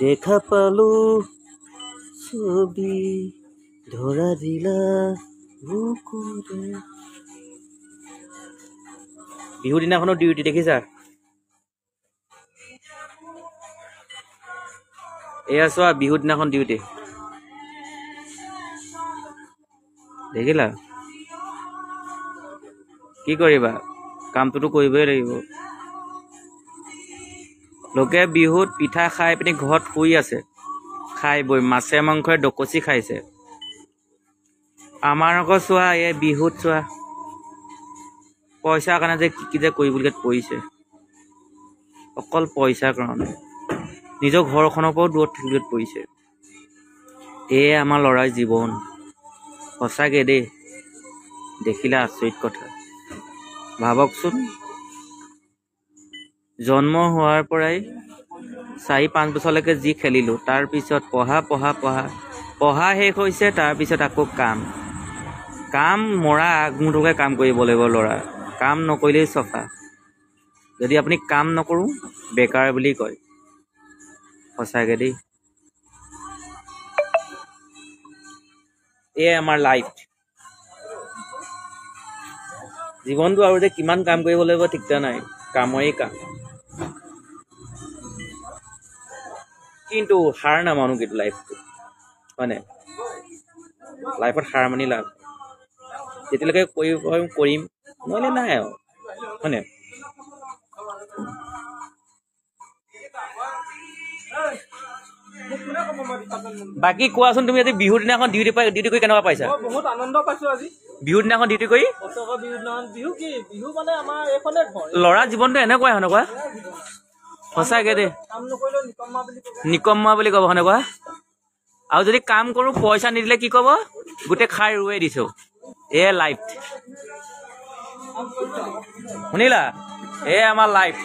দেখা পালো ছবি ধৰা দিলা বুকুৰে। বিহুৰ দিনাখনো ডিউটি দেখিছা? এয়া চোৱা বিহুৰ দিনাখন ডিউটি দেখিলা? কি কৰিবা, কামটোতো কৰিবই লাগিব। লোকে বিহুত পিঠা খাই পিনি ঘৰত শুই আছে, খাই বৈ মাছে মাংসই ডকচি খাইছে। আমাৰ আকৌ চোৱা এই বিহুত চোৱা পইচাৰ কাৰণে যে কি যে কৰিবলগীয়াত পৰিছে, অকল পইচাৰ কাৰণে নিজৰ ঘৰখনৰ পৰাও দূৰত থাকিবলগীয়াত পৰিছে। এয়ে আমাৰ ল'ৰাৰ জীৱন। সঁচাকে দেই, দেখিলে আচৰিত কথা। ভাবকচোন, জন্ম হোৱাৰ পৰাই 4-5 বছৰলৈকে যি খেলিলোঁ, তাৰপিছত পঢ়া শেষ হৈছে, তাৰপিছত আকৌ কাম মৰা আগমুঠৰকৈ কাম কৰিব লাগিব ল'ৰা। কাম নকৰিলেই চফা। যদি আপুনি কাম নকৰোঁ বেকাৰ বুলি কয়। সঁচাকৈ দেই, এয়াই আমাৰ লাইফ। জীৱনটো আৰু যে কিমান কাম কৰিব লাগিব ঠিক নাই, কামৰেই কাম। কিন্তু হাৰ নামানো কিন্তু লাইফটো, হয়নে? লাইফত হাৰ মানি লাভ, যেতিয়ালৈকে কৰিম নহ'লে নাই আৰু, হয়নে? বাকী কোৱাচোন, তুমি আজি বিহুৰ দিনাখন ডিউটি কৰি কেনেকুৱা পাইছা? বহুত আনন্দ পাইছো আজি বিহুৰ দিনাখন ডিউটি কৰি। বিহু মানে আমাৰ এইফালে ল'ৰা জীৱনটো এনেকুৱাই, সেনেকুৱা সঁচাকে দেই, নিকম্মা বুলি ক'ব সেনেকুৱা। আৰু যদি কাম কৰোঁ পইচা নিদিলে কি ক'ব, গোটেই খাই ৰুৱে দিছো। এ লাইফ, শুনিলা? এ আমাৰ লাইফ।